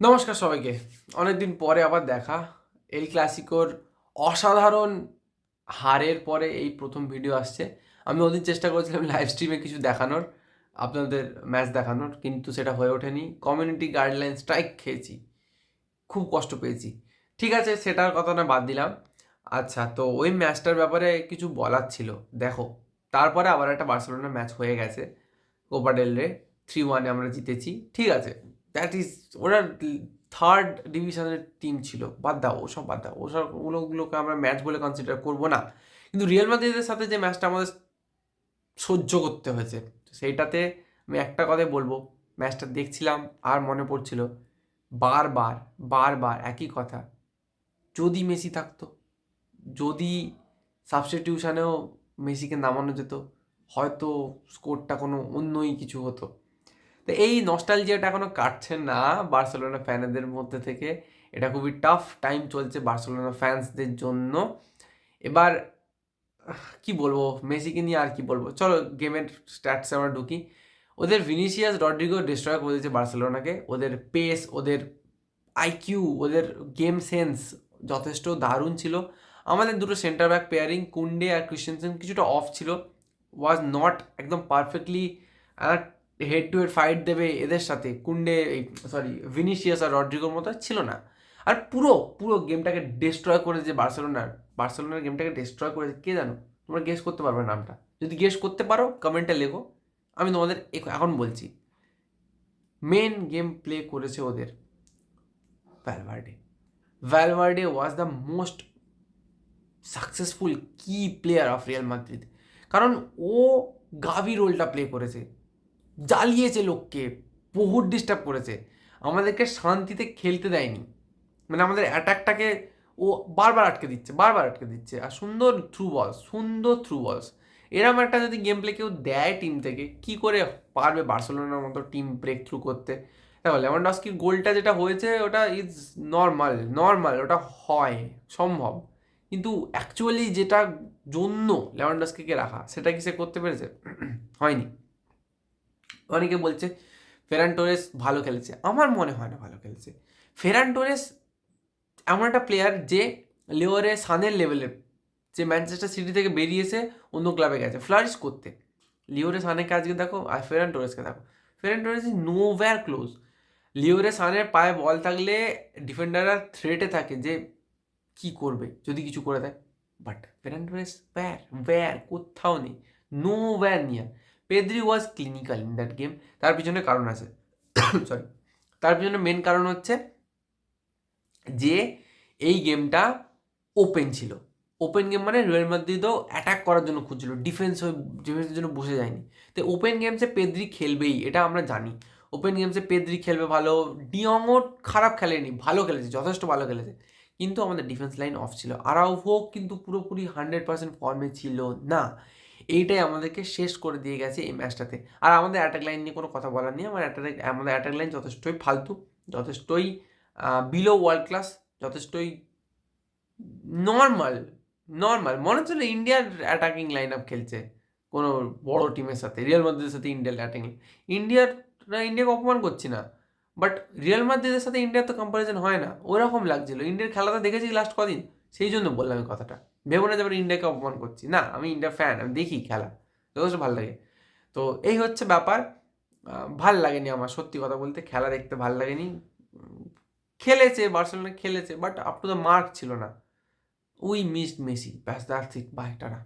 নমস্কার সবাইকে। অনেকদিন পরে আবার দেখা। এল ক্লাসিকোর অসাধারণ হারের পরে এই প্রথম ভিডিও আসছে। আমি ওদিন চেষ্টা করেছিলাম লাইভ স্ট্রিমে কিছু দেখানোর, আপনাদের ম্যাচ দেখানোর, কিন্তু সেটা হয়ে ওঠেনি। কমিউনিটি গাইডলাইন স্ট্রাইক খেয়েছি, খুব কষ্ট পেয়েছি। ঠিক আছে, সেটার কথা না বাদ দিলাম। আচ্ছা, তো ওই ম্যাচটার ব্যাপারে কিছু বলার ছিল। দেখো, তারপরে আবার একটা বার্সেলোনা ম্যাচ হয়ে গেছে, কোপা ডেল রে 3-1 আমরা জিতেছি। ঠিক আছে, দ্যাট ইজ, ওরা থার্ড ডিভিশনের টিম ছিল, বাদ দাও ওসব, বাদ দাও ওসব, ওগুলোকে আমরা ম্যাচ বলে কনসিডার করবো না। কিন্তু রিয়াল মাদ্রিদের সাথে যে ম্যাচটা আমাদের সহ্য করতে হয়েছে, সেইটাতে আমি একটা কথাই বলবো, ম্যাচটা দেখছিলাম আর মনে পড়ছিল বারবার বারবার একই কথা, যদি মেসি থাকতো, যদি সাবস্টিটিউশনেও মেসিকে নামানো যেত, হয়তো স্কোরটা কোনো অন্যই কিছু হতো। তো এই নস্টালজিয়াটা এখনও কাটছে না বার্সেলোনা ফ্যানেদের মধ্যে থেকে। এটা খুবই টাফ টাইম চলছে বার্সেলোনা ফ্যান্সদের জন্য। এবার কি বলবো, মেসিকে নিয়ে আর কি বলবো, চলো গেমের স্ট্যাটসে আমরা ঢুকি। ওদের ভিনিসিয়াস রড্রিগো ডিস্ট্রয় করে দিয়েছে বার্সেলোনাকে। ওদের পেস, ওদের আইকিউ, ওদের গেম সেন্স যথেষ্ট দারুণ ছিল। আমাদের দুটো সেন্টার ব্যাক পেয়ারিং কুন্ডে আর ক্রিস্টেনসেন কিছুটা অফ ছিল, ওয়াজ নট একদম perfectly head to head fight দেবে এদের সাথে, কুন্ডে সরি ভিনিসিয়াস আর রড্রিগোর মতো ছিল না। আর পুরো পুরো গেমটাকে ডিস্ট্রয় করেছে বার্সেলোনার গেমটাকে ডিস্ট্রয় করেছে কে জানো? তোমরা গেস করতে পারবে নামটা, যদি গেস করতে পারো কমেন্টে লেখো। আমি তোমাদের এখন বলছি, মেন গেম প্লে করেছে ওদের ভ্যালভার্ডে। ভ্যালভার্ডে ওয়াজ দ্য মোস্ট সাকসেসফুল কি প্লেয়ার অফ রিয়াল মাদ্রিদ। কারণ ও গাভি রোলটা প্লে করেছে, জ্বালিয়েছে লোককে, বহুত ডিস্টার্ব করেছে, আমাদেরকে শান্তিতে খেলতে দেয়নি। মানে আমাদের অ্যাটাকটাকে ও বারবার আটকে দিচ্ছে, বারবার আটকে দিচ্ছে। আর সুন্দর থ্রু বলস, সুন্দর থ্রু বলস। এরম একটা যদি গেম প্লে কেউ দেয় টিম থেকে, কি করে পারবে বার্সেলোনার মতো টিম ব্রেক থ্রু করতে? দেখো, লেভানডস্কির গোলটা যেটা হয়েছে ওটা ইজ নর্মাল, নর্মাল, ওটা হয়, সম্ভব। কিন্তু অ্যাকচুয়ালি যেটার জন্য লেভানডস্কিকে রাখা, সেটা কি সে করতে পেরেছে? হয়নি। অনেকে বলছে ফেরান টোরেস ভালো খেলেছে, আমার মনে হয় না ভালো খেলেছে। ফেরান টোরেস এমন একটা প্লেয়ার যে লিওরে সানের লেভেলের, যে ম্যানচেস্টার সিটি থেকে বেরিয়েছে অন্য ক্লাবে গেছে ফ্লারিশ করতে। লিওরে সানেকে আজকে দেখো, আর ফেরান টোরেসকে দেখো। Ferran Torres is nowhere close. লিওরে সানের পায়ে বল থাকলে ডিফেন্ডাররা থ্রেটে থাকে যে কি করবে যদি কিছু করে দেয়। But Ferran Torres where where কোথাও নেই, nowhere near. Pedri was clinical in that game. তার পিছনে কারণ আছে, সরি, তার পিছনে মেন কারণ হচ্ছে যে এই গেমটা ওপেন ছিল। ওপেন গেম মানে রিয়াল মাদ্রিদও অ্যাটাক করার জন্য খুঁজছিল, ডিফেন্সের জন্য বসে যায়নি। তো ওপেন গেমসে পেদ্রি খেলবেই, এটা আমরা জানি। ওপেন গেমসে পেদ্রি খেলবে ভালো। ডিয়ংও খারাপ খেলেনি, ভালো খেলেছে, যথেষ্ট ভালো খেলেছে। কিন্তু আমাদের ডিফেন্স লাইন অফ ছিল। আরাউভো কিন্তু পুরোপুরি 100% ফর্মে ছিল না। এইটাই আমাদেরকে শেষ করে দিয়ে গেছে এই ম্যাচটাতে। আর আমাদের অ্যাটাক লাইন নিয়ে কোনো কথা বলার নেই। আমাদের অ্যাটাক লাইন যথেষ্টই ফালতু, যথেষ্টই বিলো ওয়ার্ল্ড ক্লাস, যথেষ্টই নর্মাল। নর্মাল মনে হচ্ছিল ইন্ডিয়ার অ্যাটাকিং লাইন আপ খেলছে কোনো বড় টিমের সাথে, রিয়াল মাদ্রিদের সাথে ইন্ডিয়ার অ্যাটাকিং। ইন্ডিয়াকে অপমান করছি না, বাট রিয়াল মাদ্রিদের সাথে ইন্ডিয়ার তো কম্পারিজন হয় না। ওরকম লাগছিল। ইন্ডিয়ার খেলাটা দেখেছি লাস্ট কদিন, সেই জন্য বললাম এই কথাটা। ভেবো না যে আবার ইন্ডিয়াকে অপমান করছি, না, আমি ইন্ডিয়ার ফ্যান, আমি দেখি খেলা, যথেষ্ট ভালো লাগে। তো এই হচ্ছে ব্যাপার। ভাল লাগেনি আমার, সত্যি কথা বলতে খেলা দেখতে ভাল লাগেনি। খেলেছে বার্সেলোনা, খেলেছে, but up to the mark ছিল না। উই মিসড মেসি, ব্যাস, দ্যাটস ইট, বাই, টাটা।